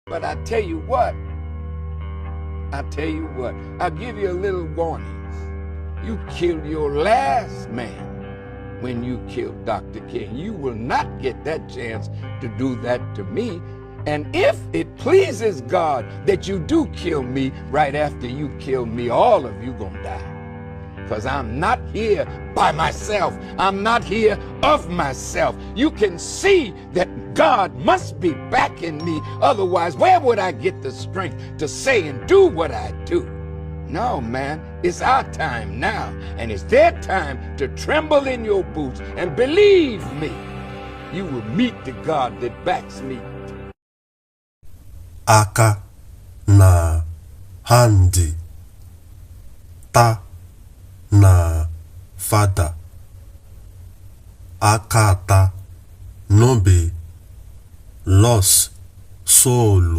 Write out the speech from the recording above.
But I tell you what, I'll give you a little warning. You killed your last man when you killed Dr. King. You will not get that chance to do that to me. And if it pleases God that you do kill me right after you kill me, all of you gonna die. Because I'm not here by myself. I'm not here of myself. You can see that God must be backing me. Otherwise, where would I get the strength to say and do what I do? No, man, it's our time now. And it's their time to tremble in your boots. And believe me, you will meet the God that backs me. Aka na handi. Ta na fada. Akata nobe los solo.